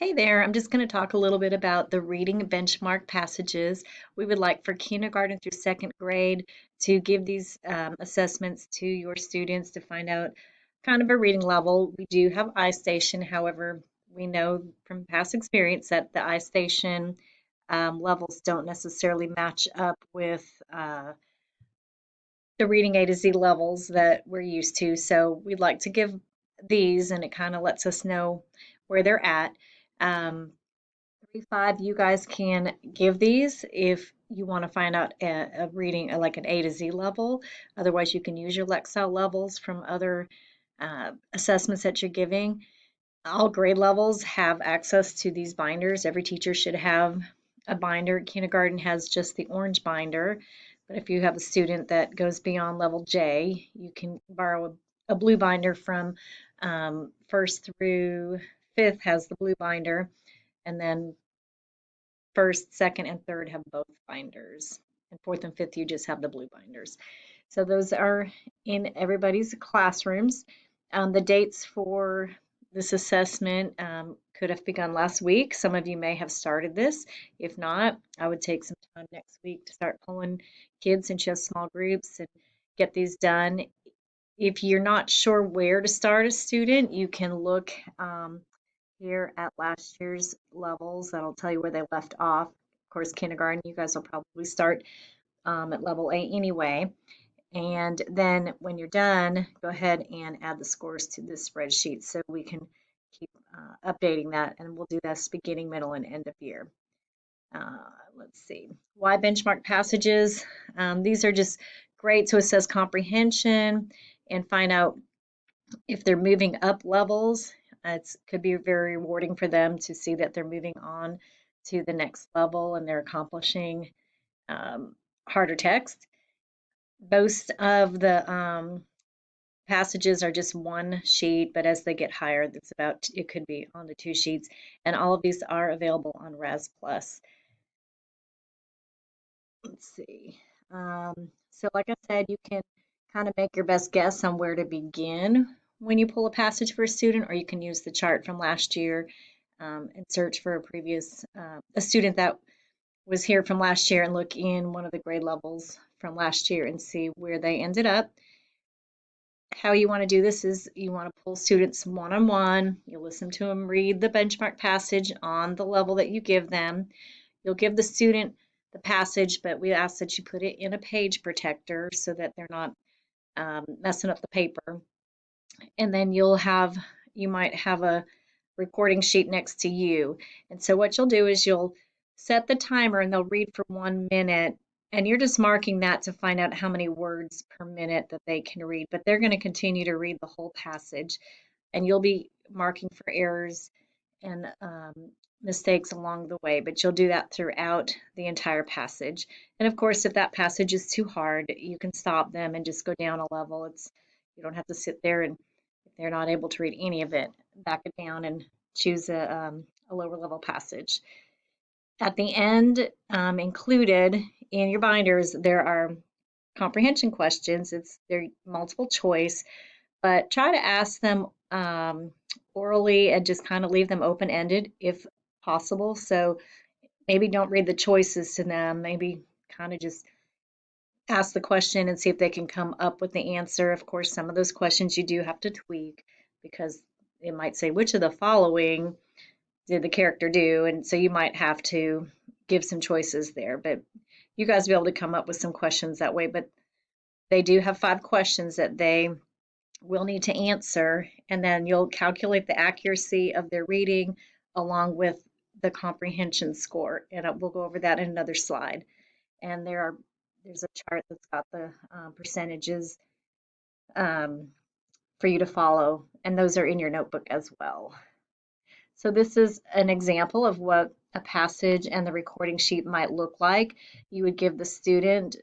Hey there, I'm just going to talk a little bit about the reading benchmark passages. We would like for kindergarten through second grade to give these assessments to your students to find out kind of a reading level. We do have iStation, however, we know from past experience that the iStation levels don't necessarily match up with the reading A to Z levels that we're used to. So we'd like to give these, and it kind of lets us know where they're at. Um, 3, 5, you guys can give these if you want to find out a reading like an A to Z level. Otherwise, you can use your Lexile levels from other assessments that you're giving. All grade levels have access to these binders. Every teacher should have a binder. Kindergarten has just the orange binder, but if you have a student that goes beyond level J, you can borrow a blue binder from first through fifth has the blue binder, and then first, second, and third have both binders. And fourth and fifth, you just have the blue binders. So those are in everybody's classrooms. The dates for this assessment could have begun last week. Some of you may have started this. If not, I would take some time next week to start pulling kids into just small groups and get these done. If you're not sure where to start a student, you can look here at last year's levels. That'll tell you where they left off. Of course, kindergarten, you guys will probably start at level A anyway. And then when you're done, go ahead and add the scores to this spreadsheet so we can keep updating that. And we'll do this beginning, middle, and end of year. Uh, let's see. Why benchmark passages? These are just great to assess comprehension and find out if they're moving up levels. It could be very rewarding for them to see that they're moving on to the next level and they're accomplishing harder text. Most of the passages are just one sheet, but as they get higher, it could be on the 2 sheets, and all of these are available on Raz Plus. Let's see. So like I said, you can kind of make your best guess on where to begin when you pull a passage for a student, or you can use the chart from last year and search for a student that was here from last year and look in one of the grade levels from last year and see where they ended up. How you want to do this is you want to pull students one-on-one. You listen to them read the benchmark passage on the level that you give them. You'll give the student the passage, but we ask that you put it in a page protector so that they're not messing up the paper. And then you might have a recording sheet next to you. And so what you'll do is you'll set the timer and they'll read for 1 minute. And you're just marking that to find out how many words per minute that they can read. But they're going to continue to read the whole passage. And you'll be marking for errors and mistakes along the way, but you'll do that throughout the entire passage. And of course, if that passage is too hard, you can stop them and just go down a level. You don't have to sit there and if they're not able to read any of it, back it down and choose a lower level passage. At the end, included in your binders, there are comprehension questions. They're multiple choice, but try to ask them orally and just kind of leave them open-ended if possible. So maybe don't read the choices to them. Maybe kind of just ask the question and see if they can come up with the answer. Of course, some of those questions you do have to tweak because it might say, which of the following did the character do? And so you might have to give some choices there. But you guys will be able to come up with some questions that way. But they do have 5 questions that they will need to answer, and then you'll calculate the accuracy of their reading along with the comprehension score. And we'll go over that in another slide. And there's a chart that's got the percentages um, for you to follow, and those are in your notebook as well. So this is an example of what a passage and the recording sheet might look like. You would give the student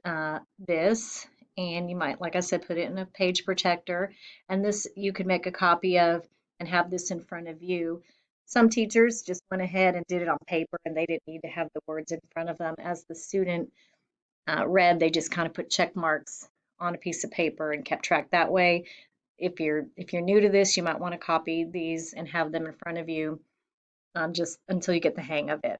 this, and you might, like I said, put it in a page protector. And this you could make a copy of and have this in front of you. Some teachers just went ahead and did it on paper, and they didn't need to have the words in front of them. As the student read, they just kind of put check marks on a piece of paper and kept track that way. If you're new to this, you might want to copy these and have them in front of you just until you get the hang of it.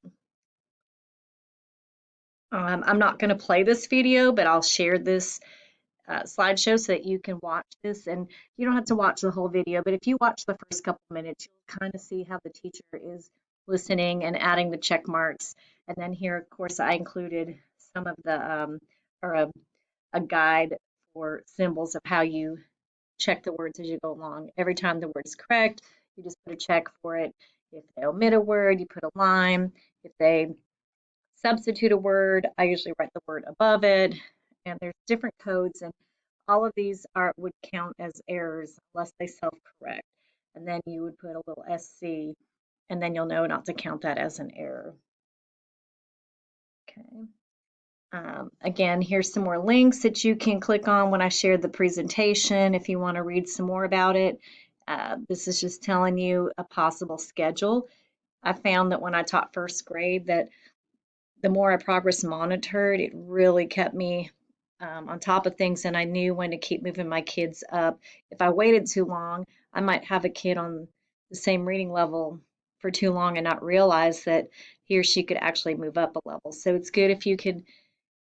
I'm not going to play this video, but I'll share this slideshow so that you can watch this. And you don't have to watch the whole video, but if you watch the first couple minutes, you'll kind of see how the teacher is listening and adding the check marks. And then here, of course, I included some of the, or a guide for symbols of how you check the words as you go along. Every time the word is correct, you just put a check for it. If they omit a word, you put a line. If they substitute a word, I usually write the word above it. And there's different codes, and all of these would count as errors unless they self-correct. And then you would put a little SC, and then you'll know not to count that as an error. Okay. Again, here's some more links that you can click on when I share the presentation if you want to read some more about it. This is just telling you a possible schedule. I found that when I taught first grade that the more I progress monitored, it really kept me on top of things, and I knew when to keep moving my kids up. If I waited too long, I might have a kid on the same reading level for too long and not realize that he or she could actually move up a level. So it's good if you could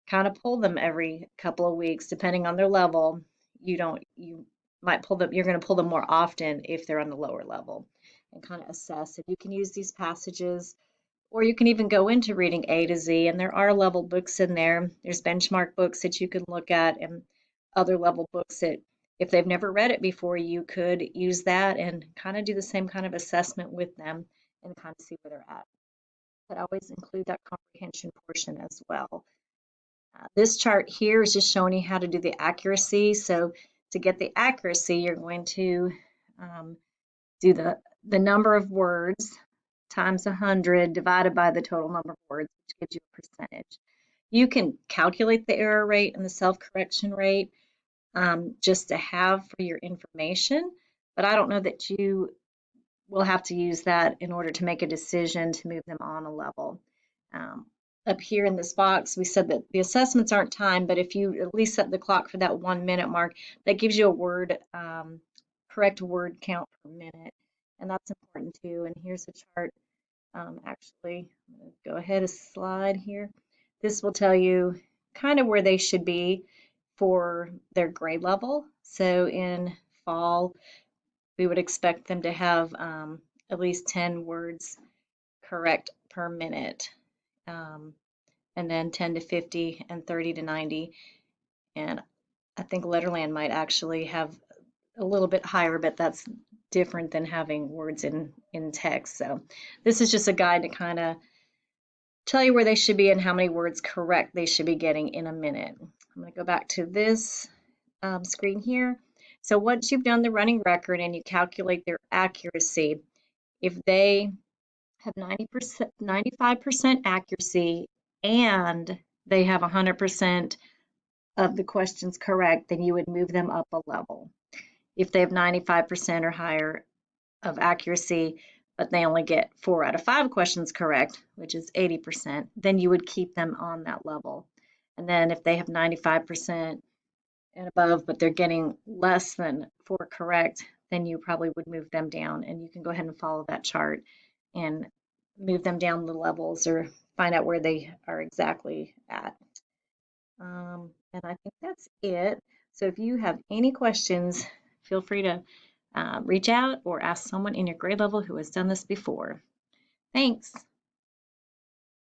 kind of pull them every couple of weeks, depending on their level. You might pull them, you're going to pull them more often if they're on the lower level, and kind of assess if you can use these passages, or you can even go into reading A to Z, and there are level books in there. There's benchmark books that you can look at, and other level books that if they've never read it before, you could use that and kind of do the same kind of assessment with them and kind of see where they're at. But always include that comprehension portion as well. This chart here is just showing you how to do the accuracy. So to get the accuracy, you're going to do the number of words times 100 divided by the total number of words, which gives you a percentage. You can calculate the error rate and the self-correction rate just to have for your information, but I don't know that you will have to use that in order to make a decision to move them on a level. Up here in this box, we said that the assessments aren't timed, but if you at least set the clock for that 1 minute mark, that gives you a word, correct word count per minute, and that's important too. And here's a chart. Actually, I'm going to go ahead a slide here. This will tell you kind of where they should be for their grade level. So in fall, we would expect them to have at least 10 words correct per minute, and then 10 to 50 and 30 to 90. And I think Letterland might actually have a little bit higher, but that's different than having words in text. So this is just a guide to kind of tell you where they should be and how many words correct they should be getting in a minute. I'm going to go back to this screen here. So once you've done the running record and you calculate their accuracy, if they have 90%, 95% accuracy and they have 100% of the questions correct, then you would move them up a level. If they have 95% or higher of accuracy, but they only get 4 out of 5 questions correct, which is 80%, then you would keep them on that level. And then if they have 95% and above, but they're getting less than 4 correct, then you probably would move them down. And you can go ahead and follow that chart and move them down the levels or find out where they are exactly at. And I think that's it. So if you have any questions, feel free to reach out or ask someone in your grade level who has done this before. Thanks.